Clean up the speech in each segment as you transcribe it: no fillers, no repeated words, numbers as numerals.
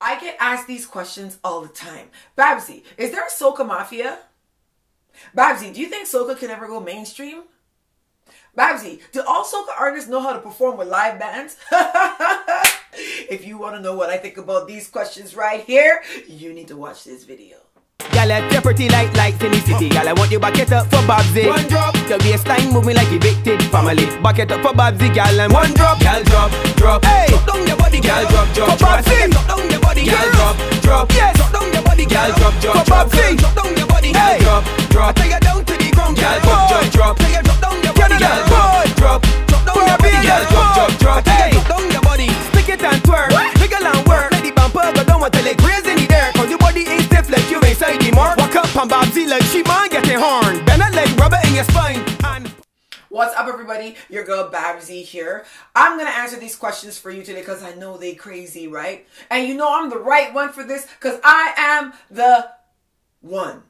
I get asked these questions all the time. Babbzy, is there a Soca Mafia? Babbzy, do you think Soca can ever go mainstream? Babbzy, do all Soca artists know how to perform with live bands? If you want to know what I think about these questions right here, you need to watch this video. Y'all are pretty like lights in the city. Y'all I want you back it up for Babbzy. One drop. Your waistline moving like evicted family. Back it up for Babbzy, y'all, and one drop. Y'all drop, drop. Hey, drop down your body, y'all drop, drop. For Babbzy, drop down your body, y'all drop, drop. Yes, drop down your body, y'all drop, drop. For Babbzy, drop down your body, y'all drop, drop. Take it down to the ground, y'all drop, drop, drop. Take it drop down your body, y'all drop, drop. Drop down your body, y'all drop, drop, drop. Take it drop down your body, stick it and twerk, wiggle and work. Let the bumper go down until it grazes in the dirt. 'Cause your body ain't stiff like you inside the mark. Walk up on Babbzy like she man getting horn. Bend it like rubber in your spine. And what's up, everybody? Your girl Babbzy here. I'm gonna answer these questions for you today because I know they crazy, right? And you know I'm the right one for this because I am the one.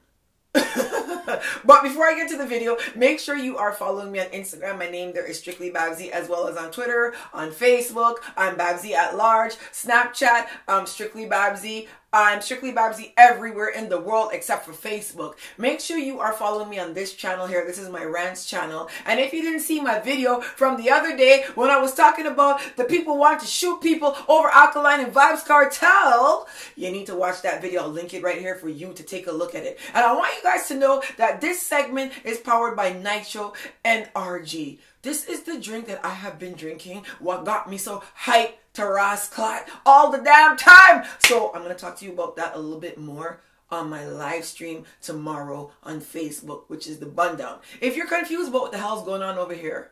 But before I get to the video, make sure you are following me on Instagram. My name there is Strictly Babbzy, as well as on Twitter, on Facebook. I'm Babbzy at large. Snapchat, Strictly Babbzy. I'm Strictly Babbzy everywhere in the world except for Facebook. Make sure you are following me on this channel here. This is my rants channel. And if you didn't see my video from the other day when I was talking about the people wanting to shoot people over Alkaline and Vybz Kartel, you need to watch that video. I'll link it right here for you to take a look at it. And I want you guys to know that this segment is powered by NITRO NRG. This is the drink that I have been drinking. What got me so hyped to Ras Clot all the damn time. So I'm going to talk to you about that a little bit more on my live stream tomorrow on Facebook, which is the Bundown. If you're confused about what the hell's going on over here,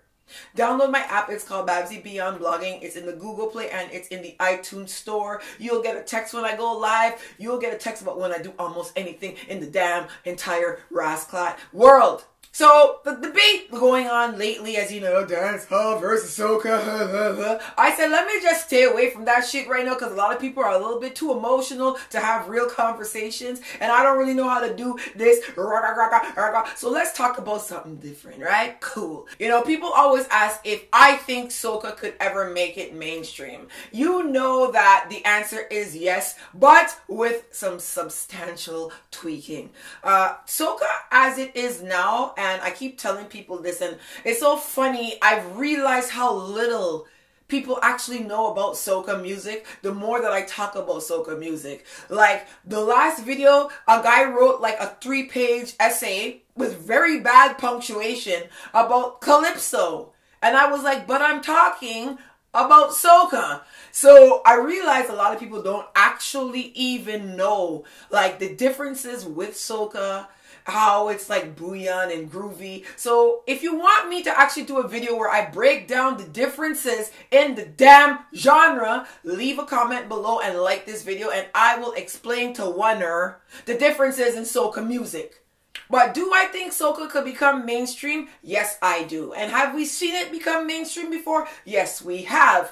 download my app. It's called Babbzy Beyond Blogging. It's in the Google Play and it's in the iTunes store. You'll get a text when I go live. You'll get a text about when I do almost anything in the damn entire Ras Clot world. So, the debate going on lately, as you know, dancehall versus soca, I said, let me just stay away from that shit right now because a lot of people are a little bit too emotional to have real conversations, and I don't really know how to do this. So let's talk about something different, right? Cool. You know, people always ask if I think soca could ever make it mainstream. You know that the answer is yes, but with some substantial tweaking. Soca as it is now, and I keep telling people this, and it's so funny, I've realized how little people actually know about soca music the more that I talk about soca music. Like, the last video, a guy wrote like a 3-page essay with very bad punctuation about calypso. And I was like, but I'm talking about soca. So I realized a lot of people don't actually even know like the differences with soca, how it's like bouillon and groovy. So if you want me to actually do a video where I break down the differences in the damn genre, leave a comment below and like this video and I will explain to oneer the differences in soca music. But do I think soca could become mainstream? Yes, I do. And have we seen it become mainstream before? Yes, we have.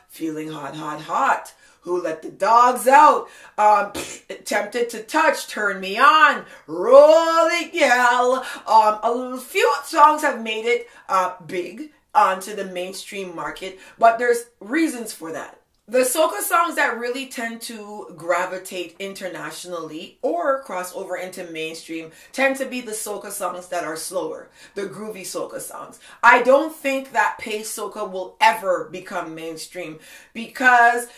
Feeling hot, hot, hot. Who let the dogs out? Tempted to touch, turn me on, roll it, gal. A few songs have made it big onto the mainstream market, but there's reasons for that. The soca songs that really tend to gravitate internationally or cross over into mainstream tend to be the soca songs that are slower, the groovy soca songs. I don't think that pace soca will ever become mainstream because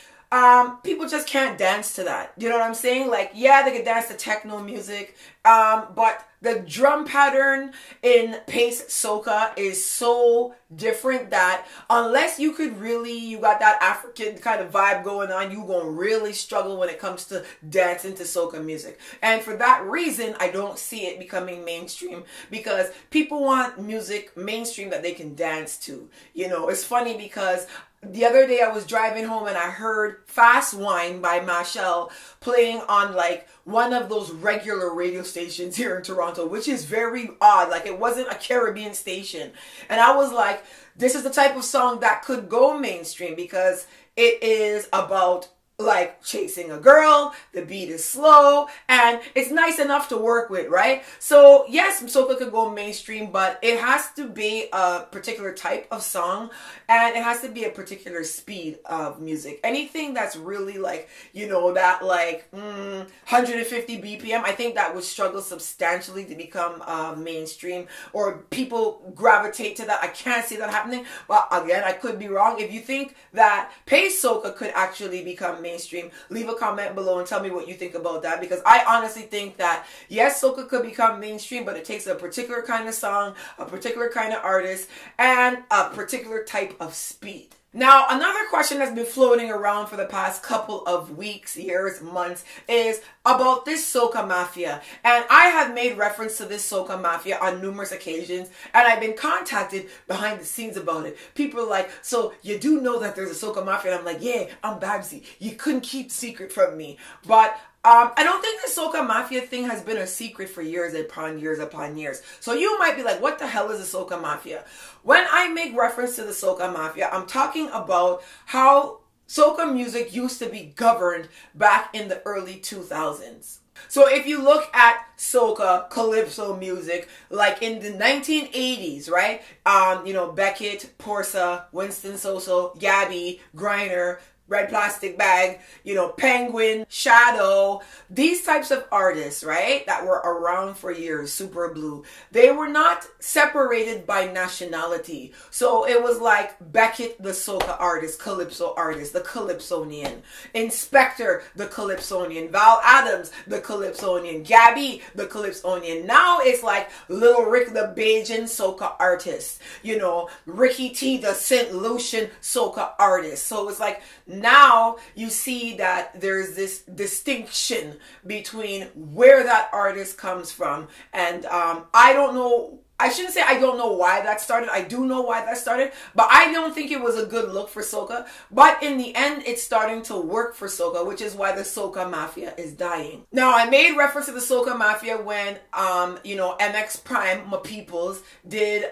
people just can't dance to that. You know what I'm saying? Like, yeah, they can dance to techno music, but the drum pattern in pace soca is so different that unless you got that African kind of vibe going on, you're going to really struggle when it comes to dancing to soca music. And for that reason, I don't see it becoming mainstream because people want music mainstream that they can dance to. You know, it's funny because the other day I was driving home and I heard Fast Wine by Machel playing on like one of those regular radio stations here in Toronto, which is very odd. Like, it wasn't a Caribbean station. And I was like, this is the type of song that could go mainstream because it is about like chasing a girl, the beat is slow, and it's nice enough to work with, right? So yes, soca could go mainstream, but it has to be a particular type of song, and it has to be a particular speed of music. Anything that's really like, you know, that like 150 BPM, I think that would struggle substantially to become mainstream, or people gravitate to that. I can't see that happening, but again, I could be wrong. If you think that pace soca could actually become mainstream, leave a comment below and tell me what you think about that, because I honestly think that yes, soca could become mainstream, but it takes a particular kind of song, a particular kind of artist, and a particular type of speed. Now, another question that's been floating around for the past couple of weeks, years, months is about this Soca Mafia. And I have made reference to this Soca Mafia on numerous occasions, and I've been contacted behind the scenes about it. People are like, so you do know that there's a Soca Mafia? And I'm like, yeah, I'm Babbzy. You couldn't keep secret from me. But I don't think the Soca Mafia thing has been a secret for years upon years upon years. So you might be like, what the hell is the Soca Mafia? When I make reference to the Soca Mafia, I'm talking about how soca music used to be governed back in the early 2000s. So if you look at soca, calypso music, like in the 1980s, right? You know, Beckett, Porsa, Winston Soso, Gabby, Griner, Red Plastic Bag, you know, Penguin, Shadow, these types of artists, right, that were around for years, Super Blue, they were not separated by nationality. So it was like Beckett, the soca artist, calypso artist, the Calypsonian, Inspector, the Calypsonian, Val Adams, the Calypsonian, Gabby, the Calypsonian. Now it's like Lil Rick, the Bajan soca artist, you know, Ricky T, the St. Lucian soca artist. So it's like, now you see that there's this distinction between where that artist comes from. And I don't know, I shouldn't say I don't know why that started. I do know why that started, but I don't think it was a good look for soca. But in the end, it's starting to work for soca, which is why the Soca Mafia is dying. Now, I made reference to the Soca Mafia when, you know, MX Prime, my peoples, did,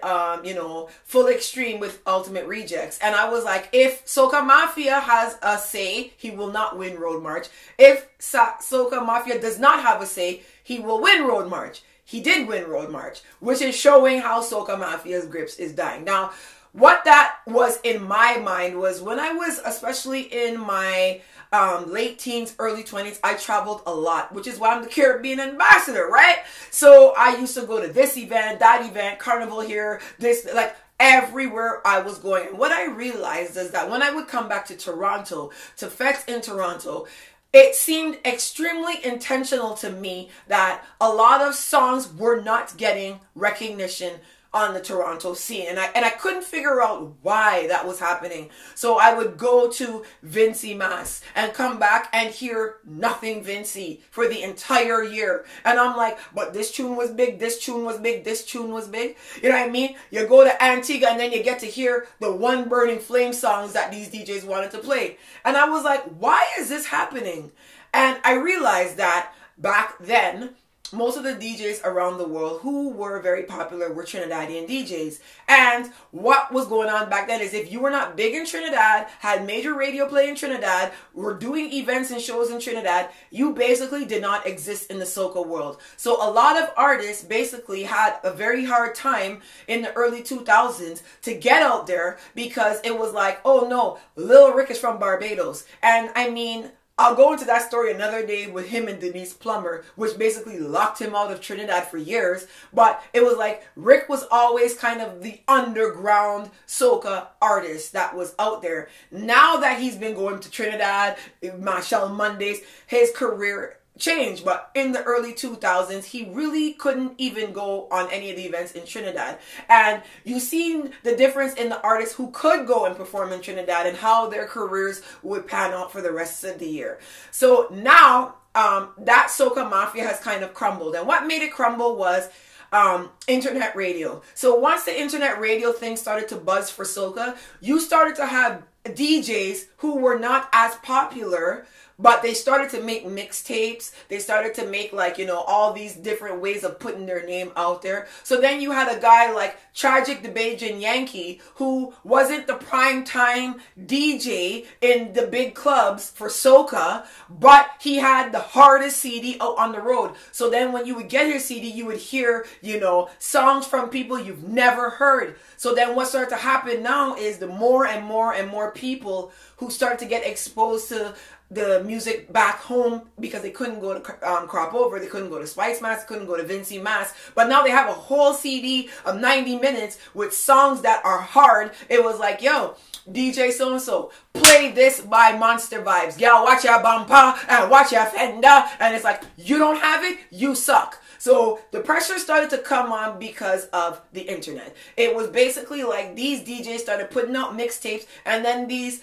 you know, Full Extreme with Ultimate Rejects. And I was like, if Soca Mafia has a say, he will not win Road March. If Soca Mafia does not have a say, he will win Road March. He did win Road March, which is showing how Soca Mafia's grips is dying. Now, what that was in my mind was when I was, especially in my late teens, early 20s, I traveled a lot, which is why I'm the Caribbean ambassador, right? So I used to go to this event, that event, Carnival here, this, like, everywhere I was going. And what I realized is that when I would come back to Toronto, to Fets in Toronto, it seemed extremely intentional to me that a lot of songs were not getting recognition on the Toronto scene. And I couldn't figure out why that was happening. So I would go to Vincy Mass and come back and hear nothing Vincy for the entire year. And I'm like, but this tune was big, this tune was big, this tune was big. You know what I mean? You go to Antigua and then you get to hear the One Burning Flame songs that these DJs wanted to play. And I was like, why is this happening? And I realized that back then, most of the DJs around the world who were very popular were Trinidadian DJs. And what was going on back then is if you were not big in Trinidad, had major radio play in Trinidad, were doing events and shows in Trinidad, you basically did not exist in the soca world. So a lot of artists basically had a very hard time in the early 2000s to get out there because it was like, oh no, Lil Rick is from Barbados. And I mean, I'll go into that story another day with him and Denise Plummer, which basically locked him out of Trinidad for years. But it was like Rick was always kind of the underground soca artist that was out there. Now that he's been going to Trinidad, Marshall Mondays, his career changed. But in the early 2000s, he really couldn't even go on any of the events in Trinidad. And you've seen the difference in the artists who could go and perform in Trinidad and how their careers would pan out for the rest of the year. So now that Soca Mafia has kind of crumbled. And what made it crumble was internet radio. So once the internet radio thing started to buzz for soca, you started to have DJs who were not as popular but they started to make mixtapes. They started to make, like, you know, all these different ways of putting their name out there. So then you had a guy like Tragic the Bajan Yankee, who wasn't the prime time DJ in the big clubs for soca, but he had the hardest CD out on the road. So then when you would get his CD, you would hear, you know, songs from people you've never heard. So then what started to happen now is the more and more and more people who start to get exposed to the music back home, because they couldn't go to Crop Over, they couldn't go to Spice Mass, they couldn't go to Vincy Mass, but now they have a whole CD of 90 minutes with songs that are hard. It was like, yo, DJ so-and-so, play this by Monster Vibes. Y'all watch your bumper and watch your fender. And it's like, you don't have it, you suck. So the pressure started to come on because of the internet. It was basically like these DJs started putting out mixtapes, and then these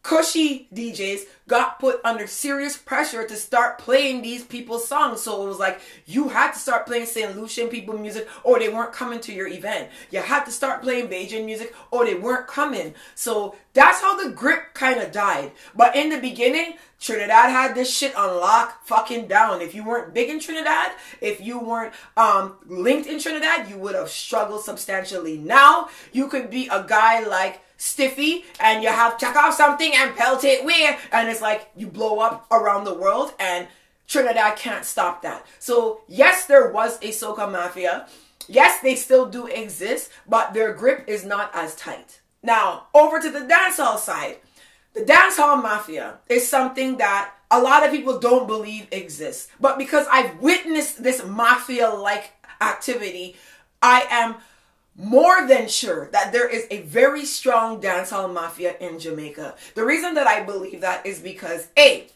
cushy DJs got put under serious pressure to start playing these people's songs. So it was like you had to start playing St. Lucian people music or they weren't coming to your event. You had to start playing Bajan music or they weren't coming. So that's how the grip kind of died. But in the beginning, Trinidad had this shit on lock fucking down. If you weren't big in Trinidad, if you weren't linked in Trinidad, you would have struggled substantially. Now you could be a guy like Stiffy and you have check off something and pelt it where, and it's like you blow up around the world, and Trinidad can't stop that. So yes, there was a Soca Mafia. Yes, they still do exist, but their grip is not as tight. Now, over to the dancehall side. The Dancehall Mafia is something that a lot of people don't believe exists. But because I've witnessed this mafia-like activity, I am more than sure that there is a very strong dancehall mafia in Jamaica. The reason that I believe that is because, A,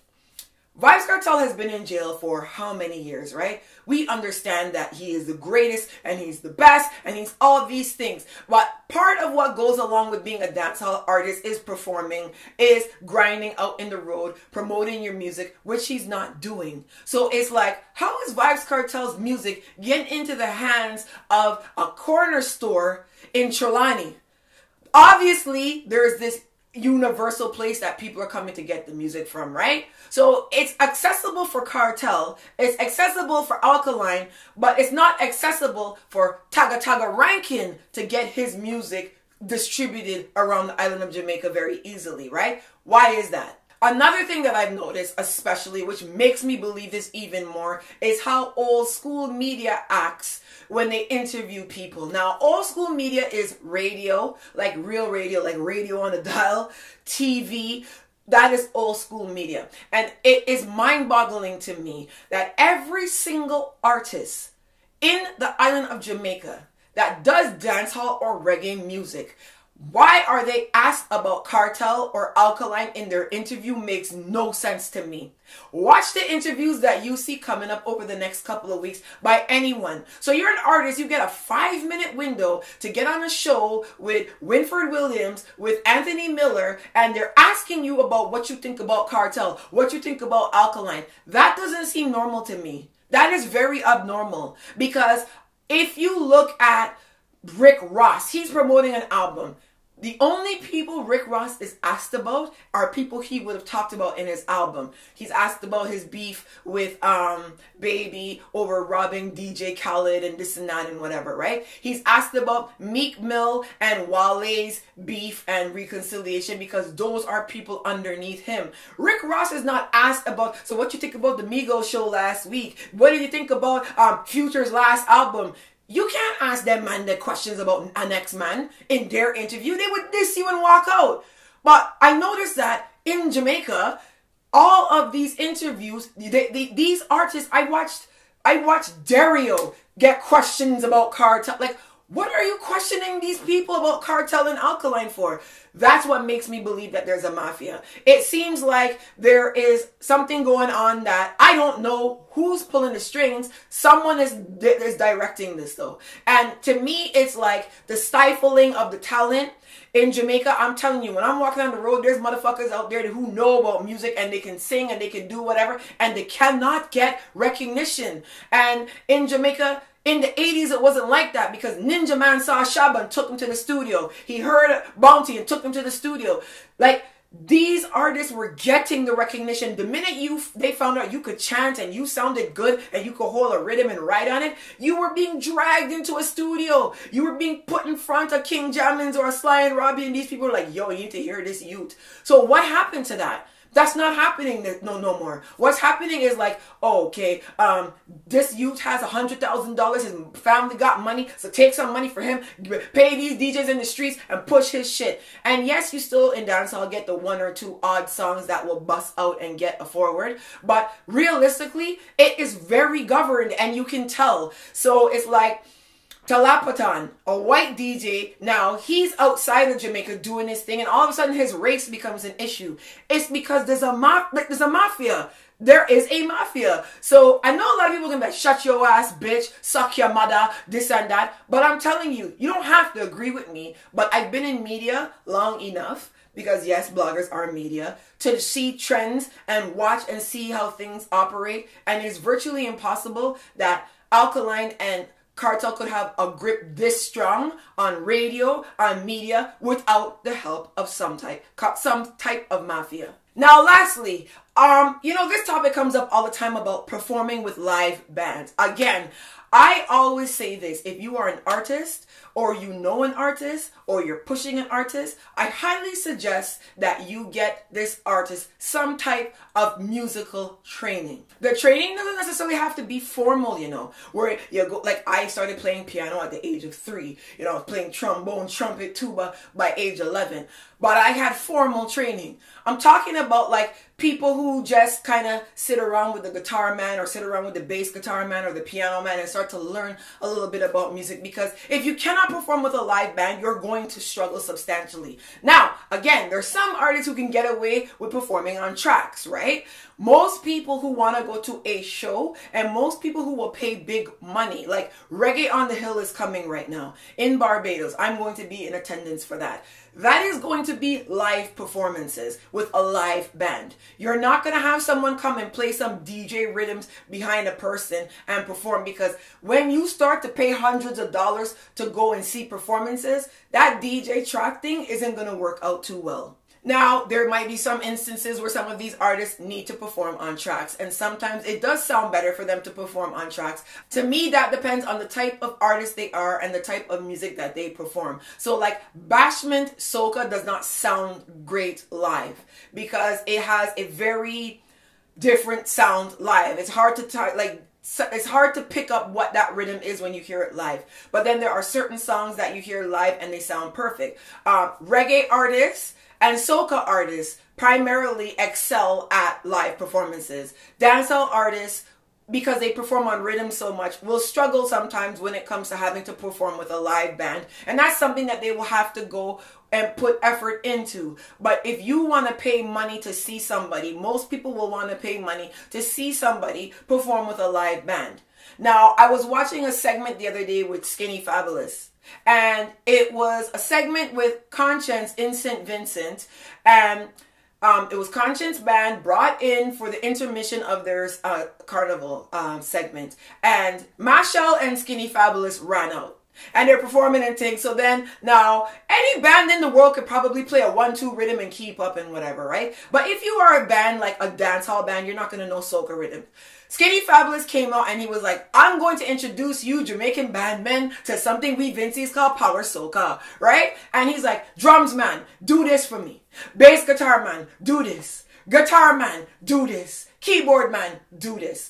Vybz Kartel has been in jail for how many years, right? We understand that he is the greatest and he's the best and he's all these things. But part of what goes along with being a dancehall artist is performing, is grinding out in the road, promoting your music, which he's not doing. So it's like, how is Vybz Kartel's music getting into the hands of a corner store in Trelawney? Obviously, there's this universal place that people are coming to get the music from, right? So it's accessible for Kartel, it's accessible for Alkaline, but it's not accessible for Taga Taga Rankin to get his music distributed around the island of Jamaica very easily, right? Why is that? Another thing that I've noticed, especially, which makes me believe this even more, is how old school media acts when they interview people. Now, old school media is radio, like real radio, like radio on a dial, TV. That is old school media. And it is mind-boggling to me that every single artist in the island of Jamaica that does dancehall or reggae music, why are they asked about Kartel or Alkaline in their interview makes no sense to me. Watch the interviews that you see coming up over the next couple of weeks by anyone. So you're an artist, you get a 5-minute window to get on a show with Winford Williams, with Anthony Miller, and they're asking you about what you think about Kartel, what you think about Alkaline. That doesn't seem normal to me. That is very abnormal, because if you look at Rick Ross, he's promoting an album. The only people Rick Ross is asked about are people he would have talked about in his album. He's asked about his beef with Baby over robbing DJ Khaled and this and that and whatever, right? He's asked about Meek Mill and Wale's beef and reconciliation, because those are people underneath him. Rick Ross is not asked about, so what you think about the Migos show last week? What did you think about Future's last album? You can't ask them man the questions about an ex-man in their interview. They would diss you and walk out. But I noticed that in Jamaica, all of these interviews, these artists, I watched Dario get questions about Kartel. Like, what are you questioning these people about Kartel and Alkaline for? That's what makes me believe that there's a mafia. It seems like there is something going on that I don't know who's pulling the strings. Someone is directing this though. And to me, it's like the stifling of the talent in Jamaica. I'm telling you, when I'm walking on the road, there's motherfuckers out there who know about music and they can sing and they can do whatever, and they cannot get recognition. And in Jamaica, in the 80s, it wasn't like that, because Ninja Man saw Shabba and took him to the studio. He heard Bounty and took him to the studio. Like, these artists were getting the recognition. The minute they found out you could chant and you sounded good and you could hold a rhythm and write on it, you were being dragged into a studio. You were being put in front of King Jammins or Sly and Robbie, and these people were like, yo, you need to hear this youth. So what happened to that? That's not happening no more. What's happening is like, oh, okay, this youth has $100,000. His family got money, so take some money for him, pay these DJs in the streets and push his shit. And yes, you still in dancehall get the 1 or 2 odd songs that will bust out and get a forward. But realistically, it is very governed and you can tell. So it's like, Talapatan, a white DJ, now he's outside of Jamaica doing his thing, and all of a sudden his race becomes an issue. It's because there's a mafia. There is a mafia. So I know a lot of people are gonna be like, shut your ass, bitch, suck your mother, this and that. But I'm telling you, you don't have to agree with me. But I've been in media long enough, because yes, bloggers are media, to see trends and watch and see how things operate. And it's virtually impossible that Alkaline and Cartel could have a grip this strong on radio, on media, without the help of some type of mafia. Now, lastly, this topic comes up all the time about performing with live bands. Again, I always say this: if you are an artist, or you know an artist, or you're pushing an artist, I highly suggest that you get this artist some type of musical training. The training doesn't necessarily have to be formal, where you go, like I started playing piano at the age of 3, I was playing trombone, trumpet, tuba by age 11, but I had formal training. I'm talking about like people who just kind of sit around with the guitar man or sit around with the bass guitar man or the piano man and start to learn a little bit about music, because if you cannot perform with a live band, you're going to struggle substantially. Now, again, there's some artists who can get away with performing on tracks, right? Most people who want to go to a show and most people who will pay big money, like Reggae on the Hill is coming right now in Barbados. I'm going to be in attendance for that. That is going to be live performances with a live band. You're not going to have someone come and play some DJ rhythms behind a person and perform, because when you start to pay hundreds of dollars to go and see performances, that DJ track thing isn't going to work out too well. Now, there might be some instances where some of these artists need to perform on tracks, and sometimes it does sound better for them to perform on tracks. To me, that depends on the type of artist they are and the type of music that they perform. So like Bashment Soca does not sound great live because it has a very different sound live. It's hard to it's hard to pick up what that rhythm is when you hear it live. But then there are certain songs that you hear live and they sound perfect. Reggae artists and soca artists primarily excel at live performances. Dancehall artists, because they perform on rhythm so much, will struggle sometimes when it comes to having to perform with a live band. And that's something that they will have to go and put effort into. But if you want to pay money to see somebody, most people will want to pay money to see somebody perform with a live band. Now, I was watching a segment the other day with Skinny Fabulous. And it was a segment with Conscience in St. Vincent, and it was Conscience band brought in for the intermission of their carnival segment, and Mashal and Skinny Fabulous ran out. And they're performing and things. So then now any band in the world could probably play a 1-2 rhythm and keep up and whatever, right? But if you are a band like a dancehall band, you're not going to know soca rhythm. Skinny Fabulous came out and he was like, I'm going to introduce you Jamaican bandmen to something we Vinci's called Power Soca, right? And he's like, drums man, do this for me. Bass guitar man, do this. Guitar man, do this. Keyboard man, do this.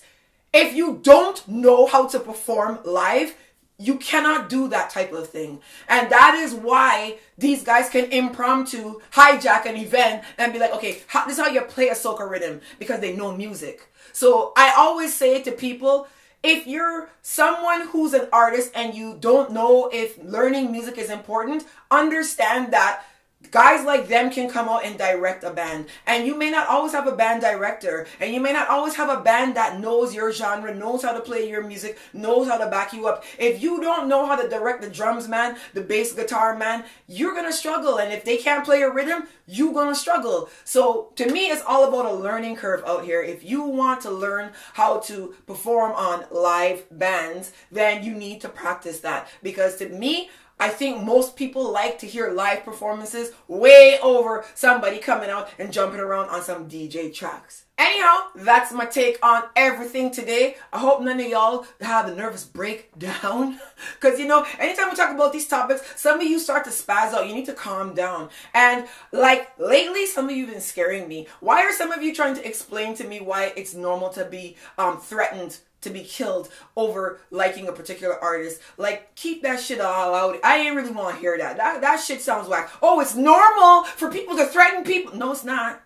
If you don't know how to perform live, you cannot do that type of thing. And that is why these guys can impromptu hijack an event and be like, okay, this is how you play a soca rhythm, because they know music. So I always say to people, if you're someone who's an artist and you don't know if learning music is important, understand that guys like them can come out and direct a band. And you may not always have a band director. And you may not always have a band that knows your genre, knows how to play your music, knows how to back you up. If you don't know how to direct the drums man, the bass guitar man, you're going to struggle. And if they can't play a rhythm, you're going to struggle. So to me, it's all about a learning curve out here. If you want to learn how to perform on live bands, then you need to practice that. Because to me, I think most people like to hear live performances way over somebody coming out and jumping around on some DJ tracks. Anyhow, that's my take on everything today. I hope none of y'all have a nervous breakdown. Because, you know, anytime we talk about these topics, some of you start to spaz out. You need to calm down. And, like, lately, some of you have been scaring me. Why are some of you trying to explain to me why it's normal to be threatened to be killed over liking a particular artist? Like, keep that shit all out. I ain't really want to hear that. That shit sounds whack. Oh, it's normal for people to threaten people. No, it's not.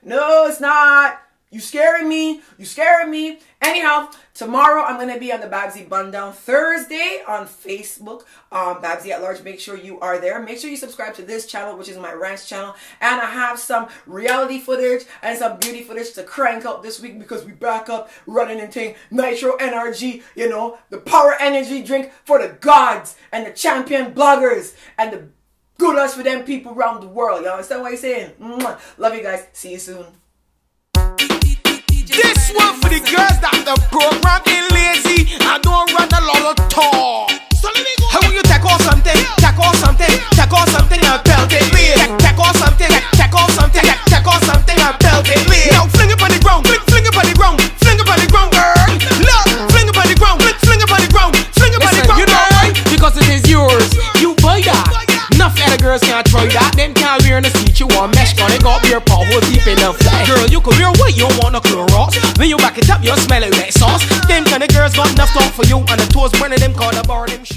No, it's not. You scaring me. You scaring me. Anyhow, tomorrow I'm going to be on the Babbzy Bundown. Thursday on Facebook, Babbzy at Large. Make sure you are there. Make sure you subscribe to this channel, which is my rants channel. And I have some reality footage and some beauty footage to crank out this week because we back up running and thing. NITRO NRG, you know, the power energy drink for the gods and the champion bloggers and the good us for them people around the world. You understand what I'm saying? Mwah. Love you guys. See you soon. This one for the girls that the program ain't lazy. I don't run a lot of talk. So let me go. How will you take off something? Take off something. Take off something and belt it. Take off something. Take off something. Take off something and belt it. Now fling it on the ground. Fling it on the ground. Fling it on the ground, girl. Look, fling it on the ground. Fling it on the ground. Fling it on the ground. You know why? Because it is yours. You buy that. Enough other girls can't try that. Them can't wear in the seat. You want mesh on it. Got your power deep in the flesh. Girl, you can wear what you want to Clorox. When you back it up, you smell it wet sauce. Them kind of girls got enough talk for you. And the toes burning them call the bar them shoes.